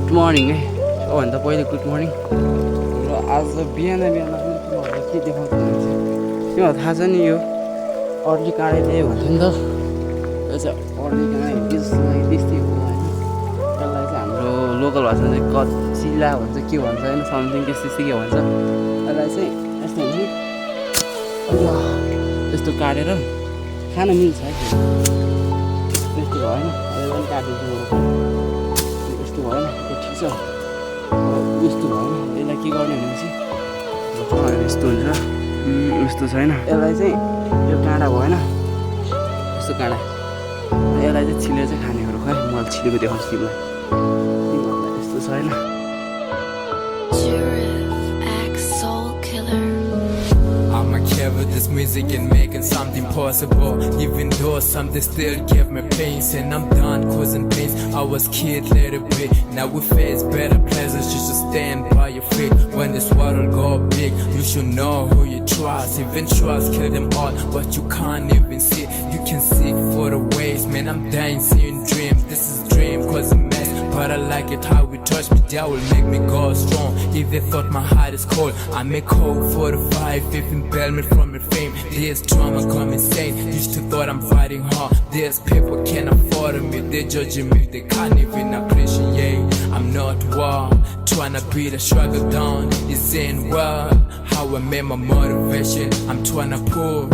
Good morning है सबभन्दा पहिले गुड मर्निङ र आज बिहान बिहान पनि तिमीहरूलाई के देखाउँछु भने चाहिँ तिमीहरूलाई थाहा छ नि यो अर्ली काँडे त्यही भन्छ नि त यो चाहिँ अर्ली काँडे त्यसलाई त्यस्तै हो होइन यसलाई चाहिँ हाम्रो लोकल भाषामा चाहिँ कचिला भन्छ के भन्छ होइन समथिङ त्यस्तै के भन्छ यसलाई चाहिँ यस्तो हुन्छ त्यस्तो काटेर खान मिल्छ है त्यस्तो भएन यसलाई काटिदिन्छु यस्तो भएन ठिक छ यस्तो भएन यसलाई के गर्ने भनेपछि यस्तो हुन्छ यस्तो छैन यसलाई चाहिँ यो काँडा भएन यस्तो काँडा यसलाई चाहिँ छिलेर चाहिँ खानेहरू खै मैले छिलेको देखाउँछु तिमीलाई यस्तो छैन With this music and making something possible. Even though something still give me pains, and I'm done causing pains. I was kid, let it be. Now we face better pleasures. You should stand by your feet. When this world go big, you should know who you trust. Even trust kill them all, but you can't even see. You can seek for the ways, man. I'm dying seeing dreams. This is dream cause a mess, but I like it how it touch me. That will make me go strong. If they thought my heart is cold, I make coke for the five. Even bail me from your fame. This drama come insane. Used to thought I'm fighting hard. These people can't afford me. They judging me. They can't even appreciate. I'm not war. Tryna beat the struggle down. It's in well. How I made my motivation. I'm tryna pull.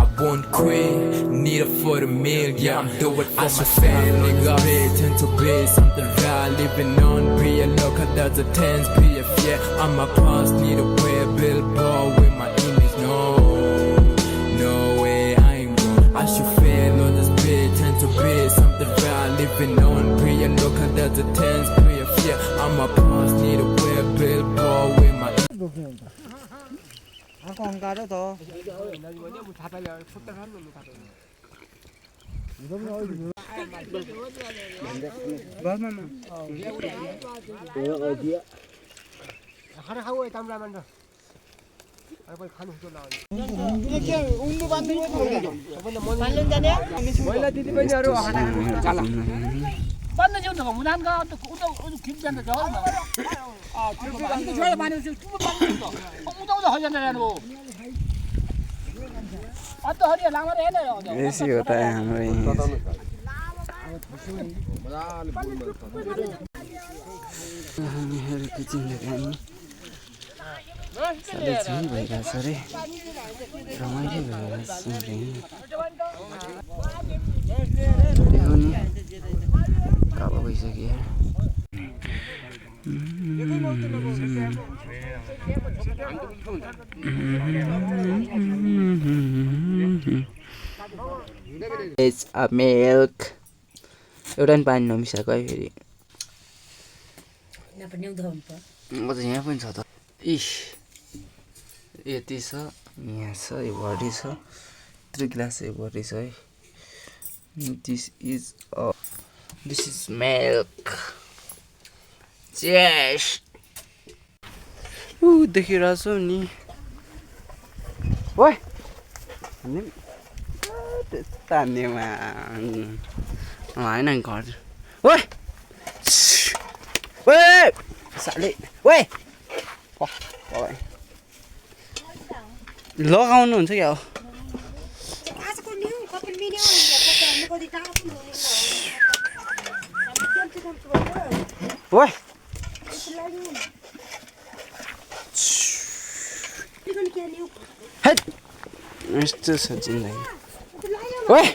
I won't quit, need it for the meal, yeah, I'm doing it for my family. Tend to be something real, living on real, look at that's a 10s PF, yeah, I'm a past, need a way, billboard with my image, no way, I ain't going, I should fail on this bitch, tend to be something real, living on real, look at that's a 10s PF, yeah, I'm a past, need a way, billboard with my image. Con cá đó to. बन्द जाऊ न मुनान का तो उता खिच जान्छ जाऊ न त्यो छोरा माने त्यो उता उता हो जान्छ यारो अत हरिया लामा रहेन ऐसी होता है हमारे यहाँ हामीहरूको जिन्दगी साह्रै झुन भइरहेछ रे रमाइलो भइरहेछ देखो नि कालो भइसक्यो It's a milk. एउटा पनि पानी नमिसाएको है फेरि म त यहाँ पनि छ त इस यति छ यहाँ छ यो भरि छ यत्रो गिलास यो भरि छ है This is milk. Cheers. देखिरहेको छु नि ओइ त्यस्ता नेमा होइन नि घर ओइ ओइ साले ओइ लगाउनु हुन्छ क्या हो ओइ यस्तो छ जिन्दगी ओइ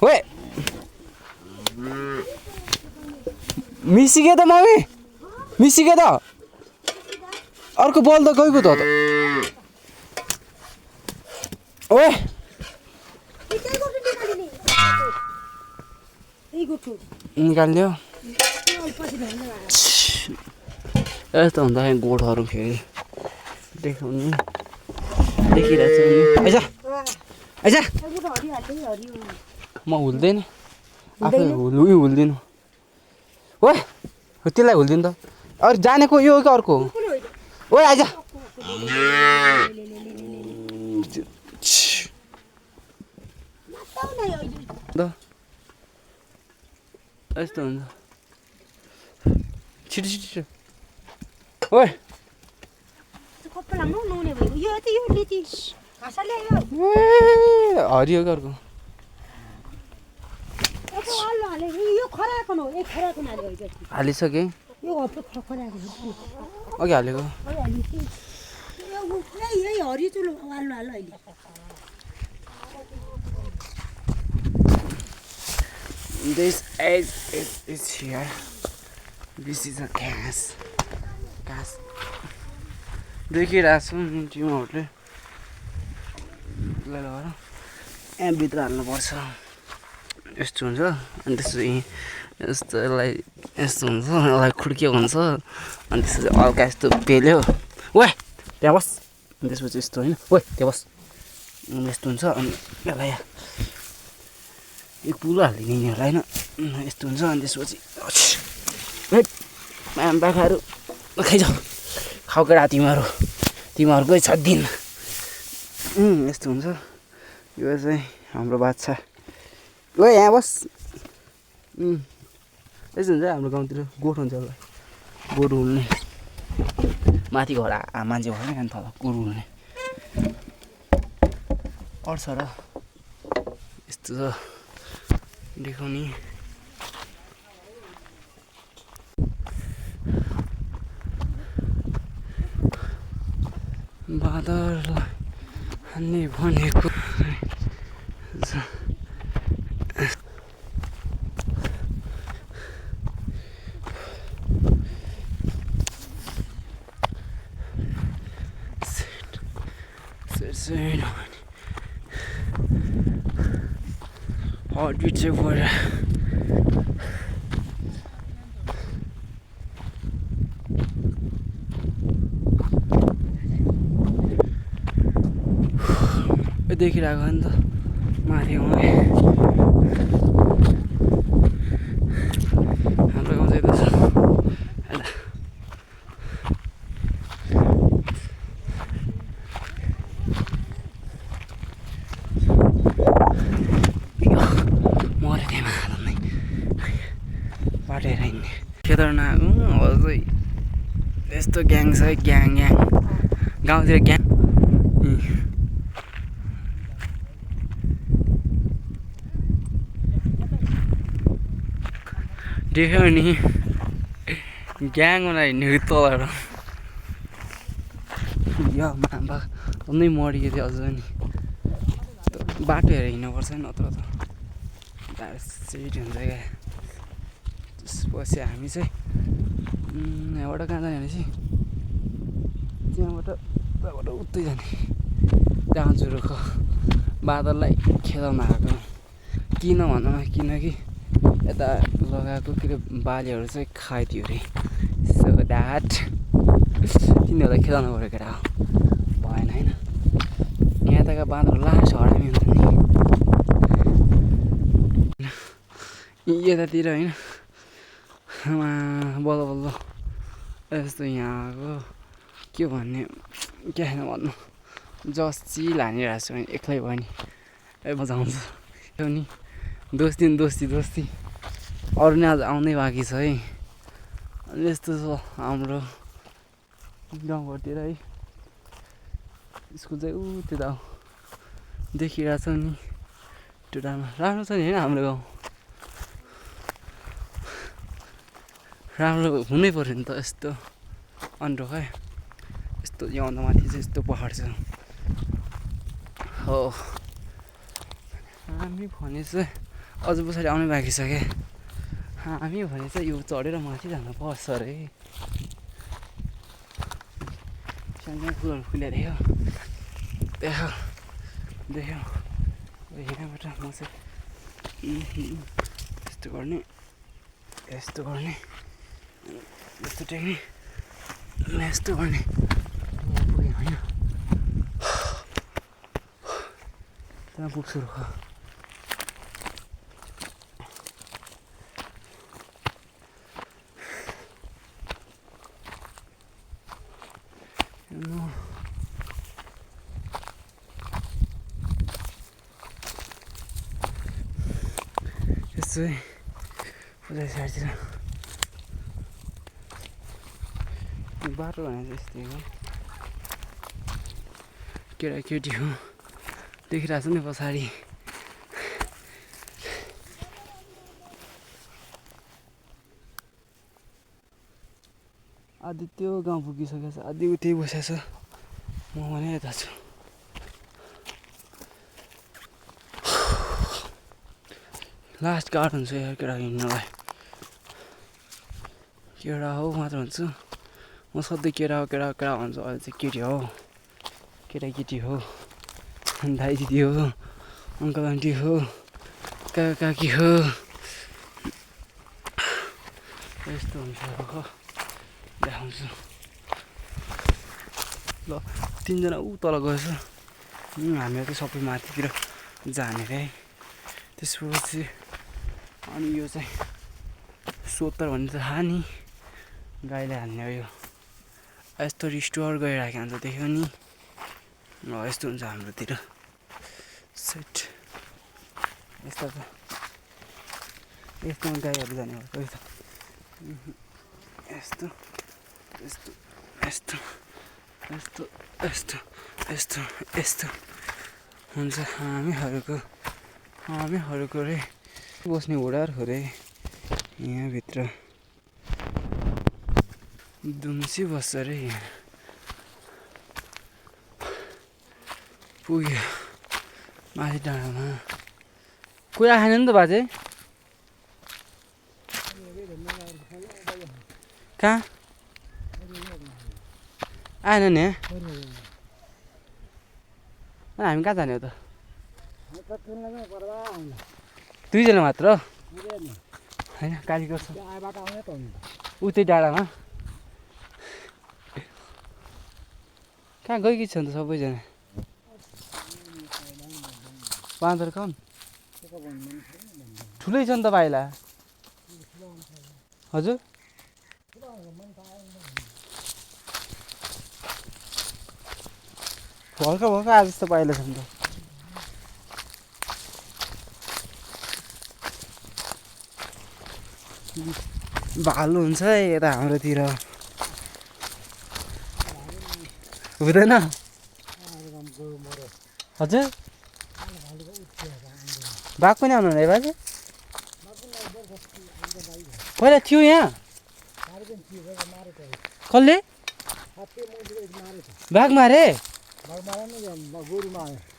ओइ मिसिक्यो त मम्मी मिसिक्यो त अर्को बल त गएको त ओइ निकालिदियो यस्तो हुँदाखेरि गोठहरू फेरि देखाउने देखिरहेको छ नि आइज म हुल्दैन आफै हुल्दिनु ओइ त्यसलाई हुल्दिनु त अरू जानेको यो कि अर्को ओइ आइज यस्तो हुन्छ छिटो छिटो छिटो ओइ हरियो घरको हालिसकेँ अघि हालेको This is here. This is a gas. देखिरहेको छु नि तिमीहरूले यहाँ भित्र हाल्नुपर्छ यस्तो हुन्छ अनि त्यसपछि यस्तो यसलाई यस्तो हुन्छ यसलाई खुड्कियो हुन्छ अनि त्यसपछि हल्का यस्तो पेल्यो वे त्यहाँ बस अनि त्यसपछि यस्तो होइन वे त्यहाँ बस यस्तो हुन्छ अनि यसलाई एक पुरो हालिदिने यिनीहरूलाई होइन यस्तो हुन्छ अनि त्यसपछि बाख्राहरू खाइजाऊ खाउकेडा तिमीहरूकै छ दिन यस्तो हुन्छ यो चाहिँ हाम्रो बाछा ल यहाँ बस यस्तो हुन्छ हाम्रो गाउँतिर गोठ हुन्छ होला गोरु हुल्ने माथि घर मान्छे भएन अनि तल गोरु हुल्ने अड्छ र यस्तो छ देखाउने बादललाई हान्ने भनेको Heartbeat चाहिँ भएर देखिरहेको नि त माथि हाम्रो गाउँ चाहिँ यता छ मरे त्यहाँ हाल्दै बाटेर हिँड्ने केदारनाथ अझै यस्तो ग्याङ छ ग्याङ गाउँतिर ग्याङ देख्यो नि ग्याङमा हिँडेको तलबाट यो मामा नै मरिएको थियो अझ नि बाटो हेरेर हिँड्नुपर्छ नत्र त सेट हुन्छ क्या त्यसपछि हामी चाहिँ यहाँबाट कहाँ जाने भनेपछि त्यहाँबाट उतै जाने जान्छु रुख बादललाई खेदाउन आएको किन भनौँ किनकि यता लगाएको के अरे बालीहरू चाहिँ खाइदियो अरे सो द्याट तिनीहरूलाई खेदाउनु पऱ्यो केटा भएन होइन यहाँ तका बाँधहरू लास्ट हरामी हुन्छ नि यतातिर होइन बल्ल बल्ल यस्तो यहाँको के भन्ने के होइन भन्नु जस्ची हानिरहेको छु भने एक्लै भयो नि बजाउँछु त्यो नि दोस्ती अरू नै आज आउँदै बाँकी छ है अनि यस्तो छ हाम्रो गाउँघरतिर है स्कुल चाहिँ त्यता देखिरहेको छ नि त्यो राम्रो छ नि होइन हाम्रो गाउँ राम्रो हुनै पऱ्यो नि त यस्तो अन्डो क्या यस्तो यहाँ माथि चाहिँ यस्तो पहाड छ हो हामी भने चाहिँ अझ पछाडि आउनै बाँकी छ क्या हामी भने चाहिँ यो चढेर माथि जानु पर्छ अरे सानो फुलहरू फुलेर देख्यो यहाँबाट म चाहिँ यस्तो गर्ने यस्तो टेक्ने यस्तो गर्ने पुगेँ होइन त्यहाँ पुग्छु रुख छु है उता साइडतिर बाटो भने यस्तै हो केटाकेटी हो देखिरहेको छु नि पछाडि आधी त्यो गाउँ पुगिसकेको छ आधी उतै बसेको छ म भने यता छु लास्ट गार्ड हुन्छ यार केटा हिँड्नलाई केटा हो मात्र भन्छु म सधैँ केटा हो केटा केटा भन्छु अहिले चाहिँ केटी हो केटाकेटी हो दाइ दिदी हो अङ्कल आन्टी हो काका काकी हो यस्तो हुन्छ हो देखाउँछु ल तिनजना ऊ तल गएछ हामीहरू चाहिँ सबै माथितिर जाने रे त्यसपछि अनि यो चाहिँ सोत्तर भन्ने त थाहा नि गाईले हान्ने हो यो यस्तो रिस्टोर गरिराखेको हुन्छ देख्यो नि यस्तो हुन्छ हाम्रोतिर सेट यस्तो त यस्तोमा गाईहरू जाने हो कोही त यस्तो यस्तो यस्तो यस्तो यस्तो यस्तो यस्तो हुन्छ हामीहरूको रे बस्ने होडाहरूको रे यहाँभित्र दुम्सी बस्छ रे यहाँ पुग्यो माथि डाँडामा कुरा खाने नि त बाजे कहाँ आएन नि हामी कहाँ जाने हो त दुईजना मात्र होइन गाडी गर्छ उतै डाँडामा कहाँ गएकी छ नि त सबैजना बाँदर कौन ठुलै छ नि त पाइला हजुर भर्खर भर्खर आज जस्तो पाइला छ नि त भालु हुन्छ है यता हाम्रोतिर हुँदैन हजुर बाघ पनि आउनु है बाजे पहिला थियो यहाँ कसले बाघ मारे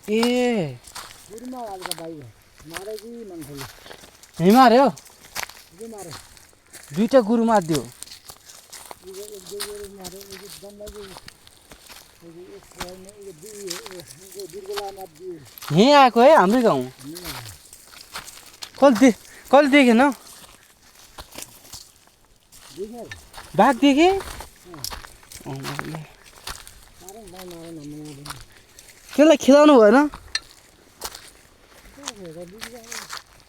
ए यहीँ मार्यो दुईटा गोरु मारिदियो यहीँ आएको है हाम्रै गाउँ कसले देखेन बाघ देखे त्यसलाई खेलाउनु भएन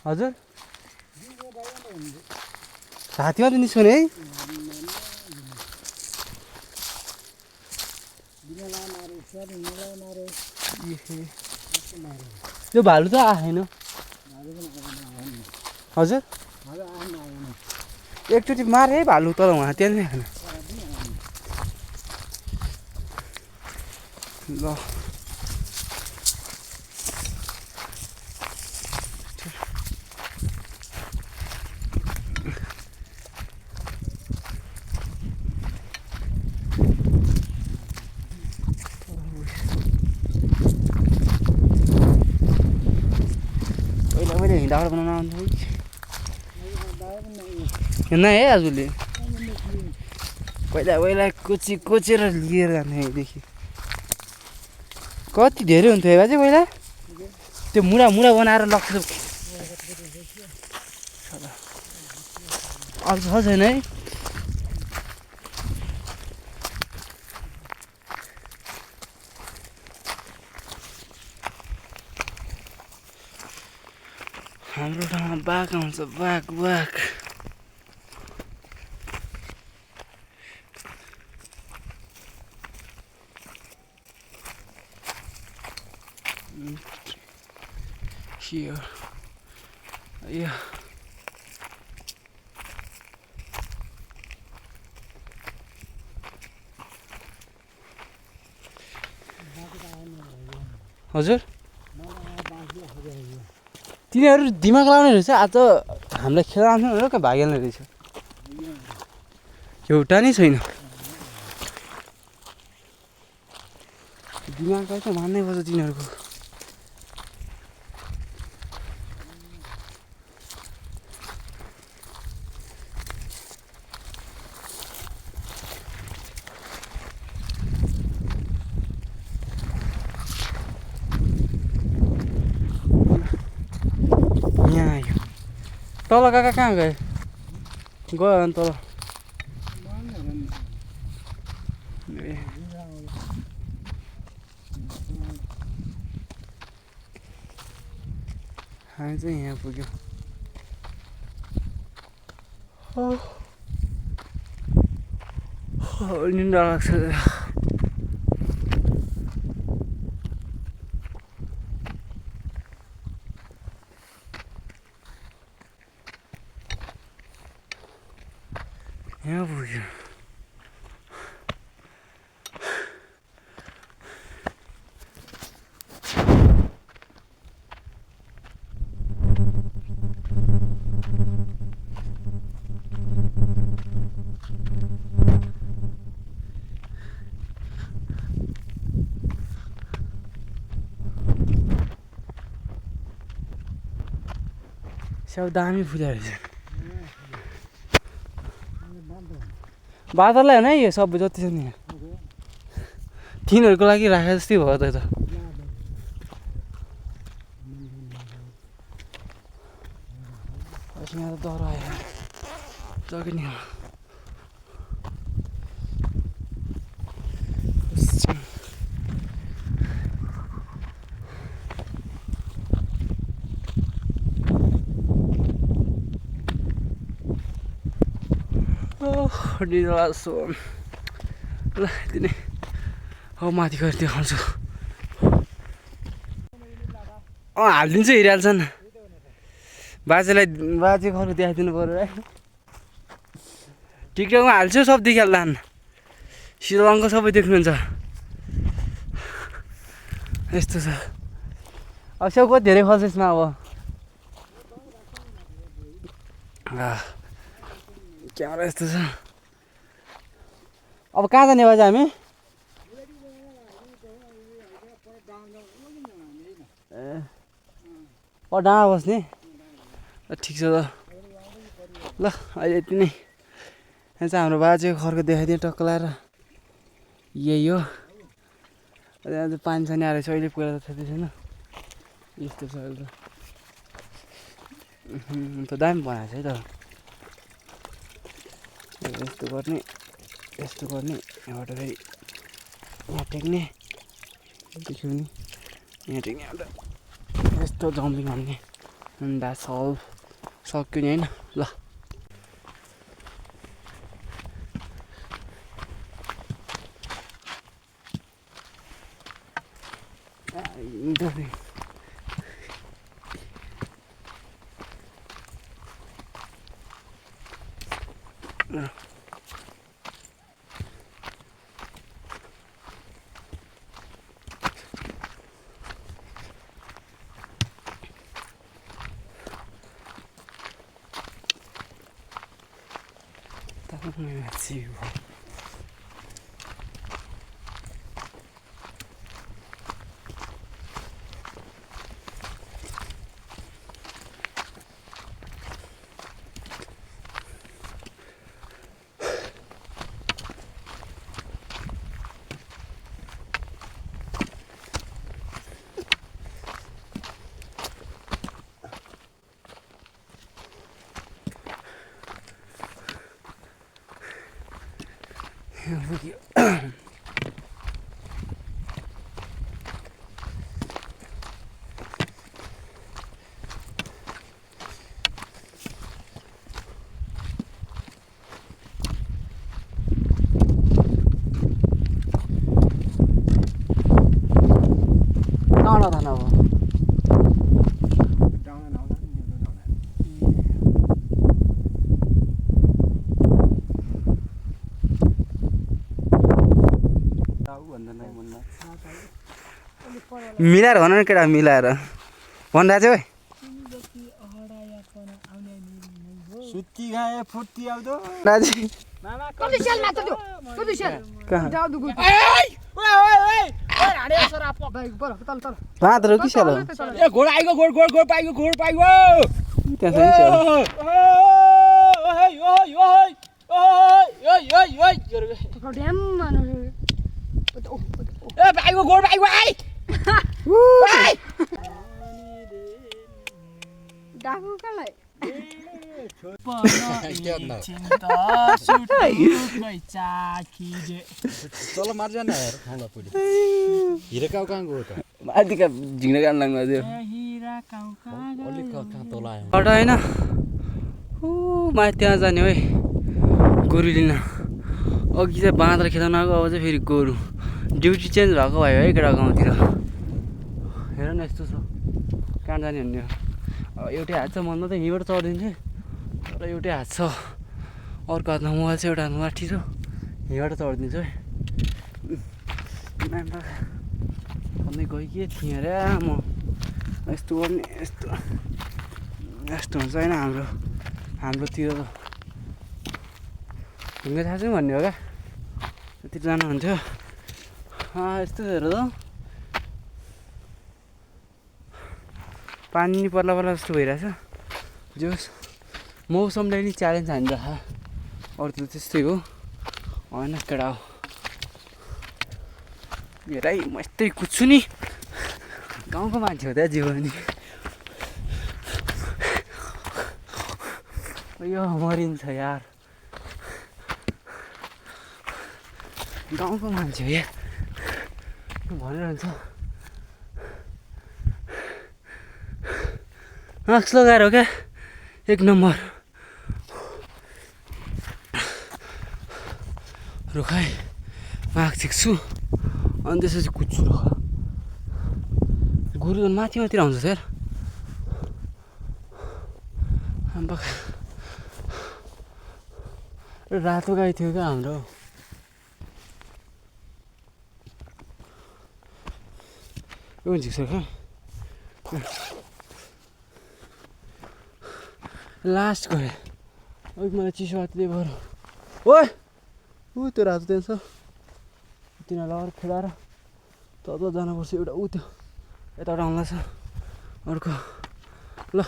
हजुर हात्तीमा त निस्कने है त्यो भालु त आएन हजुर एकचोटि मारे भालु तर उहाँ त्यहाँ आएन ल हिँडाबाट बनाउन आउँछ हिँड्न है आजले पहिला कोचेर लिएर जाने यहीँदेखि कति धेरै हुन्थ्यो है बाजे पहिला त्यो मुढा बनाएर लग्थ्यो अब छ छैन है हाम्रो ठाउँमा बाघ आउँछ बाघ here yeah हजुर तिनीहरू दिमाग लाउने रहेछ आज हामीलाई खेलाउँछ भनेर कहाँ भागिहाल्ने रहेछ एउटा नै छैन दिमागलाई त मान्नै पर्छ तिनीहरूको यहाँ आयो तल काका कहाँ गयो गयो अनि तल हामी चाहिँ यहाँ पुग्यो निन्द्रा लाग्छ यहाँ पुग्यो स्याउ दामी फुल्या रहेछ बादललाई होइन यो सबै जति छ नि तिनीहरूको लागि राखे जस्तै भयो त यहाँ त डर आयो जग्ने सो ल दिने हो माथि गएर देखाउँछु हालिदिन्छु हिँडिहाल्छन् बाजेलाई बाजे घर देखाइदिनु पऱ्यो है टिकटकमा हाल्छु सब देखिहाल्दा सिधो अङ्क सबै देख्नुहुन्छ यस्तो छ अब स्याउ कति धेरै फल्छ यसमा अब क्यामेरा यस्तो छ अब कहाँ जाने बाजे हामी डाँडा बस्ने ठिक छ त ल अहिले यति नै यहाँ चाहिँ हाम्रो बाजेको घरको देखाइदिएँ टक्क लाएर यही हो त्यहाँ चाहिँ पानी सानी आएर अहिले पहिला त थिएन यस्तो छ अहिले त दामी बनाएको छ है त यस्तो गर्ने यहाँबाट फेरि यहाँ टेक्ने देख्यो नि यहाँ टेक्ने यस्तो जम्पिङ गर्ने द्याट्स अल सक्यो नि होइन ल Let's see. मिलाएर भन न केटा मिलाएर भन्दा चाहिँ सुत्ती खाए फुर्ती आउँदो दाजु कति सेल मात्र त्यो कति सेल कहाँ भात रो कि सेल हो ए घोडा आइगयो घोड पाइगयो त्यहाँ छ नि सेल ए पाइगयो घोड पाइगयो आइ डाकु कलाई चल मार जाना यार खाउँदा पुडी हिरा काउ कहाँ गयो त माथिका झिङ्गो गान लाग्नु थियो अलिक कहाँ तल आयो हटा होइन ऊ माथि त्यहाँ जाने है गोरु लिन अघि चाहिँ बाँदर खेदाउन आएको अब चाहिँ फेरि गोरु ड्युटी चेन्ज भएको भयो है केटा गाउँतिर हेर न यस्तो छ कहाँ जाने भन्ने हो अब एउटै हात छ मनमा त यहीँबाट चढिदिन्थेँ तर एउटै हात छ अर्को हातमा मोबाइल छ एउटा हातमा लाठी छ यहीँबाट चढिदिन्छु है सधैँ गइ के थिएँ अरे म यस्तो गर्ने यस्तो यस्तो हुन्छ होइन हाम्रोतिर त घुम्न थाहा छैन भन्ने हो क्या त्यति जानुहुन्थ्यो यस्तो हेर त पानी पर्ला पर्ला जस्तो भइरहेछ जोस् मौसमले नि च्यालेन्ज हानिरहेछ अरू त त्यस्तै हो होइन केटा हो हेर है म यस्तै कुद्छु नि गाउँको मान्छे हो त जीवनी यो मरिन्छ यार गाउँको मान्छे हो यार भनेर हुन्छ मास्क लगाएर हो क्या एक नम्बर रुख है मास्क छिक्छु अनि त्यसपछि कुद्छु रुख गोरु माथि माथि आउँछ यार रातो गाई थियो क्या हाम्रो यो झिक्छ क्या लास्ट गयो अघि मलाई चिसो हातले भएर ओए ऊ त्यो रातो त्यहाँ छ तिनीहरूलाई अरू खेलाएर तल जानुपर्छ एउटा ऊ त्यो यताबाट आउँला छ अर्को ल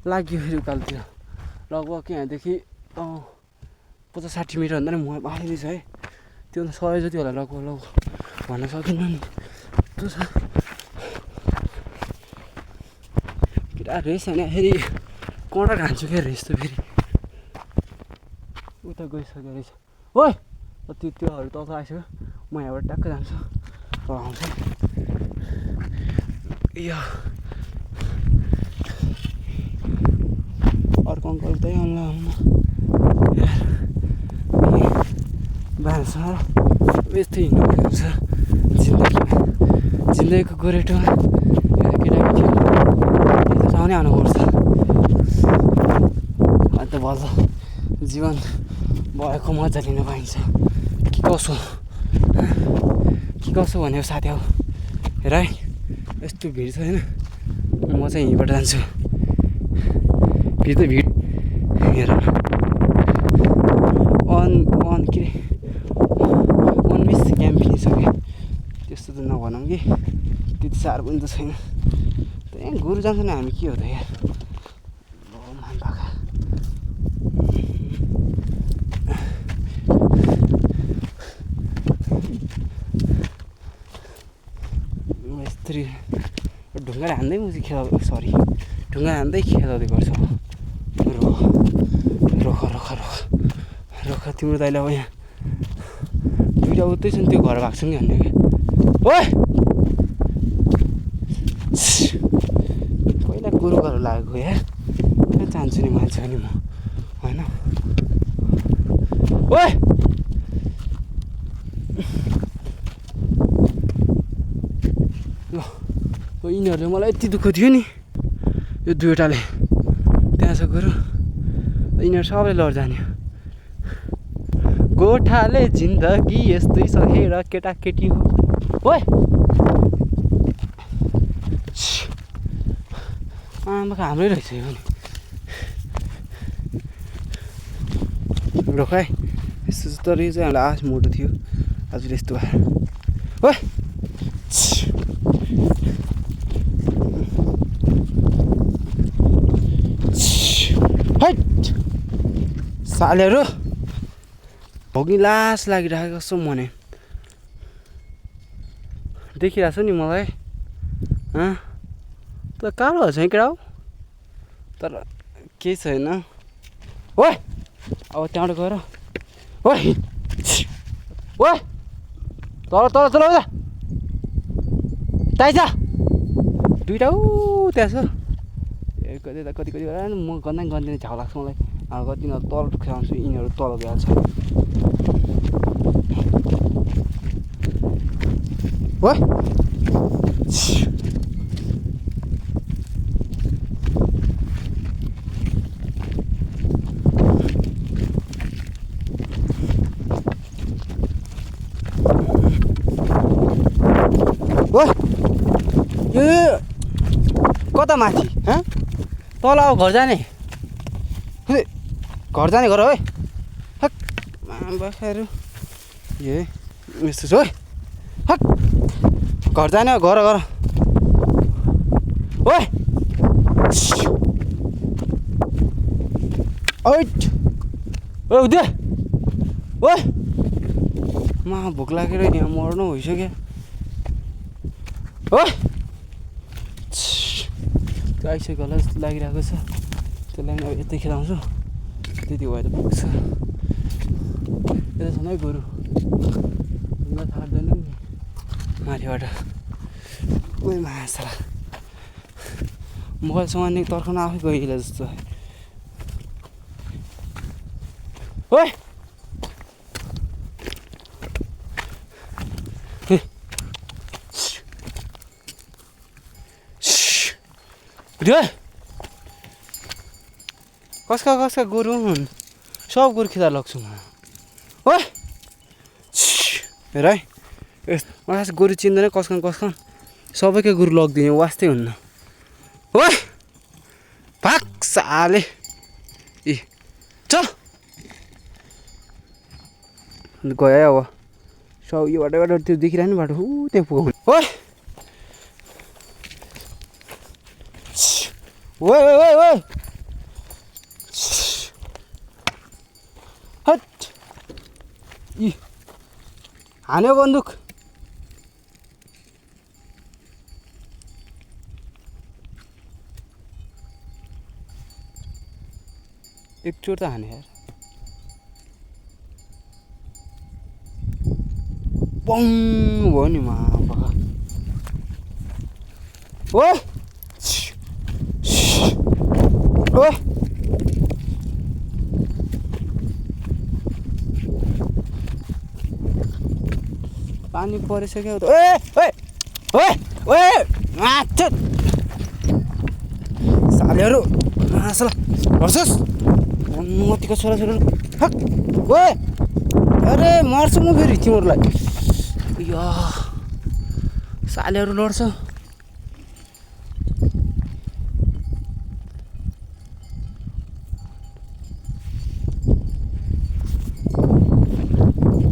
लाग्यो फेरि उकालोतिर लगभग यहाँदेखि 50-60 मिटर भन्दा नि म बाहिर छ है त्यो 100 जति होला लगभग भन्न सकिन्न नि त्यो छ केटा रेस होइन फेरि कँडा खान्छु क्या रेस त फेरि उता गइसक्यो रहेछ ओइ त्योहरू तल आइसक्यो म यहाँबाट ट्याक्क जान्छु तल आउँछ यो अर्को अङ्कल त्यही आउनु भान्सामा यस्तै हिँड्नु हुन्छ जिन्दगीको गोरेटोमा केटाकेटी आउनै आउनुपर्छ अन्त भन्छ जीवन भएको मजा लिन पाइन्छ के कसो भनेको साथी हो हेर है यस्तो भिड छ होइन म चाहिँ यहीँबाट जान्छु भिड त भिड हेर के अरे 1 मिस गेम फिनिसक्यो त्यस्तो त नभनौँ कि त्यति साह्रो पनि त छैन त्यहाँ गोरु जान्छ नि हामी के हो त यार यस्तरी ढुङ्गाले हान्दै मुजी सरी ढुङ्गा हान्दै खेलाउँदै गर्छ रोख तिम्रो दाइले अब यहाँ दुइटा उतै छ नि त्यो घर भएको छ नि भन्ने क्या ओए पहिला गोरु घर लागेको यार कहाँ चाहन्छु नि मान्छे नि म होइन ओए ल यिनीहरूले मलाई यति दुःख थियो नि यो दुईवटाले त्यहाँ छ गोरु यिनीहरू सबैले लड जाने गोठाले जिन्दगी यस्तै छ हेर केटाकेटी हो ओए आमाको हाम्रै रहेछ यो पनि रोखाइ यस्तो तर यो चाहिँ हामीलाई आश मोटो थियो आज यस्तो भयो ओइ हैट सालेहरू भोग्ने लास लागिरहेको कस्तो मने देखिरहेको छु नि मलाई त कालो छ केटा हो तर केही छैन ओइ अब त्यहाँबाट गएर ओइ ओइ तल तल चल ताइ छ दुईवटा ऊ त्यहाँ छ कति कति कति बेला म गन्दैन झ्याउ लाग्छ मलाई कति तल खेलाउँछु यिनीहरू तल भइहाल्छ ओइ यो कता माथि तल अब घर जाने घर है हक बाख्राहरू ए यस्तो छ है हक घर जाने घर ओइ ओइट ओ उदय ओइ मा भोक लागेर यहाँ मर्नु भइसक्यो ओइ आइसक्यो होला जस्तो लागिरहेको छ त्यसलाई अब यतै खेलाउँछु त्यति भएर पुग्छ यता छ है गोरु थाट्दैन नि माथिबाट ओइ मासला मोबाइलसँग नि तर्खाउन आफै गइला जस्तो ओइ कसका गोरु हुन् सब गोरु खेदा लग्छु म ओइ हेर है मलाई गोरु चिन्दैन कसका सबैकै गोरु लगिदिने वास्तै हुन्न ओइ भाग साले ए चल गयो अब सब यो बाटो त्यो देखिरहने बाटो ऊ त्यहाँ पुगाउने ओइ ओइ ओइ ओइ हट इ हान्यो बन्दुक एकचोट त हाने यार बङ भयो नि मा बगा ओइ ओइ पानी परिसक्यो ओए ओए ओए ओए माछ सालेहरू मासला गर्छस् मतिको छोराछोरी हक ओए अरे मर्छु म फेरि तिमीहरूलाई या सालेहरू लड्छ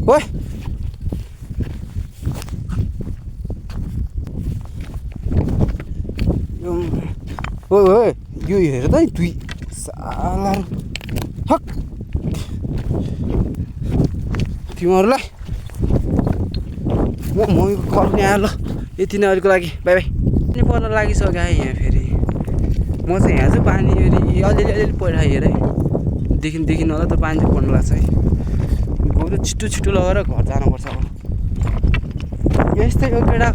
ओए ओए ओए यो हेर त दुई सालाहरू हक तिमीहरूलाई मम्मीको कल पनि आयो ल यति नै अहिलेको लागि बाई बाई पानी पर्न लागिसक्यो यहाँ फेरि म चाहिँ यहाँ चाहिँ पानी फेरि अलिअलि परिरहेको हेर है देखि होला त पानी चाहिँ पर्नु लाग्छ है गोरु छिटो लगाएर घर जानुपर्छ अब यस्तै हो केटा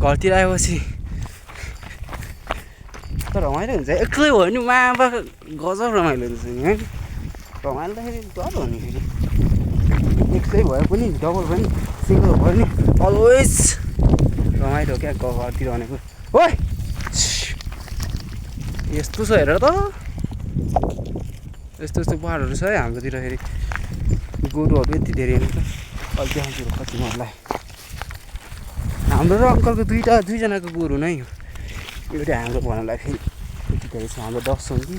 घरतिर आएपछि तर रमाइलो हुन्छ एक्लै भयो नि मामा गजब रमाइलो हुन्छ नि है रमाइलो त फेरि डर हो नि फेरि एक्लै भए पनि डबल भयो नि सिङ्गल भयो नि अलवेज रमाइलो क्या घरतिर भनेको ओइ यस्तो छ हेर त यस्तो पहाडहरू छ है हाम्रोतिर फेरि गोरुहरू यति धेरै होइन त अहिले देखाउँछु कति मलाई हाम्रो र अङ्कलको दुईजनाको गोरु नै एउटा हाम्रो भन्नलाई फेरि यति धेरै छ हाम्रो 10 छौँ कि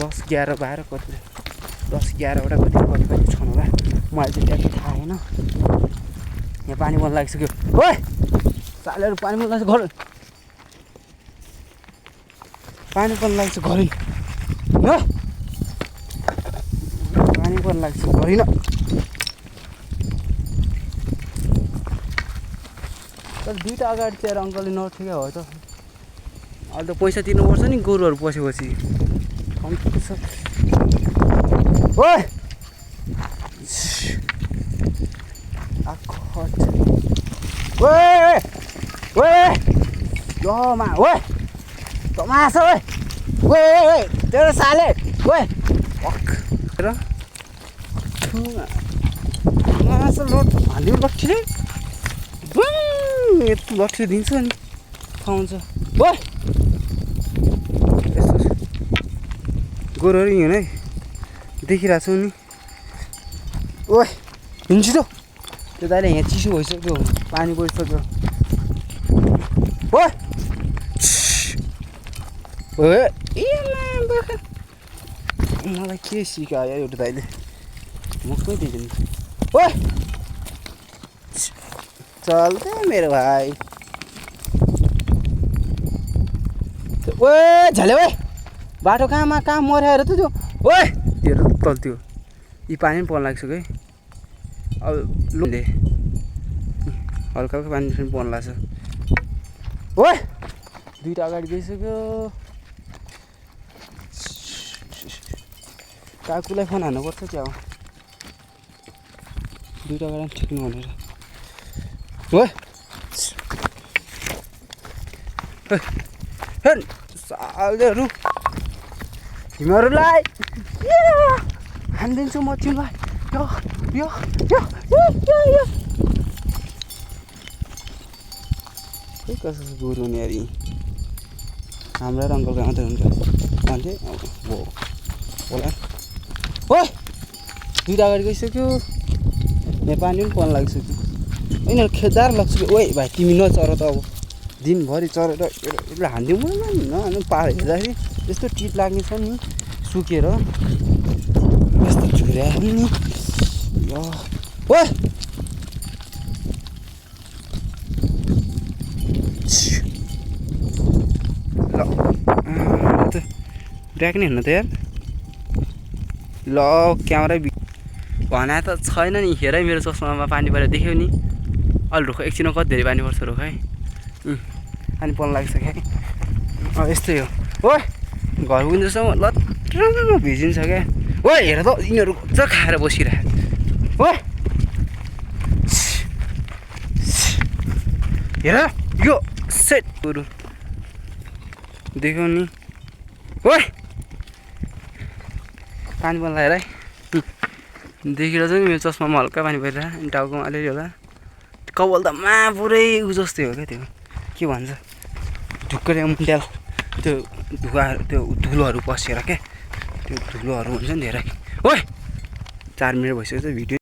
10 11 12 कति 10 11वटा कति छन् होला मलाई चाहिँ ट्याक्कै थाहा होइन यहाँ पानी पर्न लागिसक्यो ओए सालेहरू पानी पर्न लाग्छ घर पानी पर्न लाग्छ घरै न पानी पर्न लाग्छ घरै न तर दुईवटा अगाडि चाहिँ अङ्कलले नठिकै हो त अहिले त पैसा तिर्नुपर्छ नि गोरुहरू पसेपछि कम्ती छ ओए आखट ओए ओए जमा ओए तमासा ओए ओए तेरो साले ओए फक र तमासा लोट हालिदियो लट्ठीले यति लट्ठीले दिन्छ नि खुवाउँछ ओए यस्तो गोरुहरू हिँड है देखिरहेको छु नि ओए हिँड्छु त त्यो दाइले यहाँ चिसो भइसक्यो पानी परिसक्यो ओए ओए मलाई के सिकायो एउटा दाइले म कहीँ दिदिनँ ओए चल दे मेरो भाइ ओए झले ओए बाटो कहाँ मर्याएर त त्यो ओए त्यो तल त्यो यी पानी पनि पर्न लागिसक्यो है अब लुले हल्का हल्का पानी पनि पर्न लाग्छ ओए दुईवटा अगाडि गइसक्यो काकुलाई फोन हान्नुपर्छ क्या हो दुईवटा अगाडि ठिक्नु भनेर ओए सालहरू तिमीहरूलाई हानिदिन्छु म तिमीलाई यो के कसो गोरु नि अरे हाम्रा र अङ्कलको मात्रै हुन्छ अन्ते हो होला ओए दुईवटा अगाडि गइसक्यो यहाँ पानी पनि पर्न लागिसक्यो यिनीहरू खेदार लाग्छ ओए भाइ तिमी नचर त अब दिनभरि चरेर यसलाई हानिदिउँ न पार हेर्दाखेरि यस्तो टिप लाग्ने छ नि सुकेर यस्तो झुर्या नि ओए ल त ब्याक नै हेर्नु त यार ल क्यामेरा भना त छैन नि हेर मेरो चस्मामा पानी परेर देख्यो नि अलि रुख एकछिनमा कति धेरै पानी पर्छ रुख है पानी पर्न लागिसक्यो है अब यस्तै हो ओए घर पुग्नुसम्म लट्रम भिजिन्छ क्या ओए हेर त यिनीहरू ज खाएर बसिरहेको ओए हेर यो सेट गोरु देख्यौ नि ओए पानी पर्न लाग्यो है देखिरहेको छ नि मेरो चस्मामा हल्का पानी परिरहेको अनि टाउकोमा अलिअलि होला कपाल त पुरै उ जस्तै हो क्या त्यो के भन्छ ढुक्कै मुन्ट्याल त्यो धुवाहरू त्यो धुलोहरू पसेर क्या त्यो धुलोहरू हुन्छ नि धेरै ओए 4 मिनट भइसक्यो भिडियो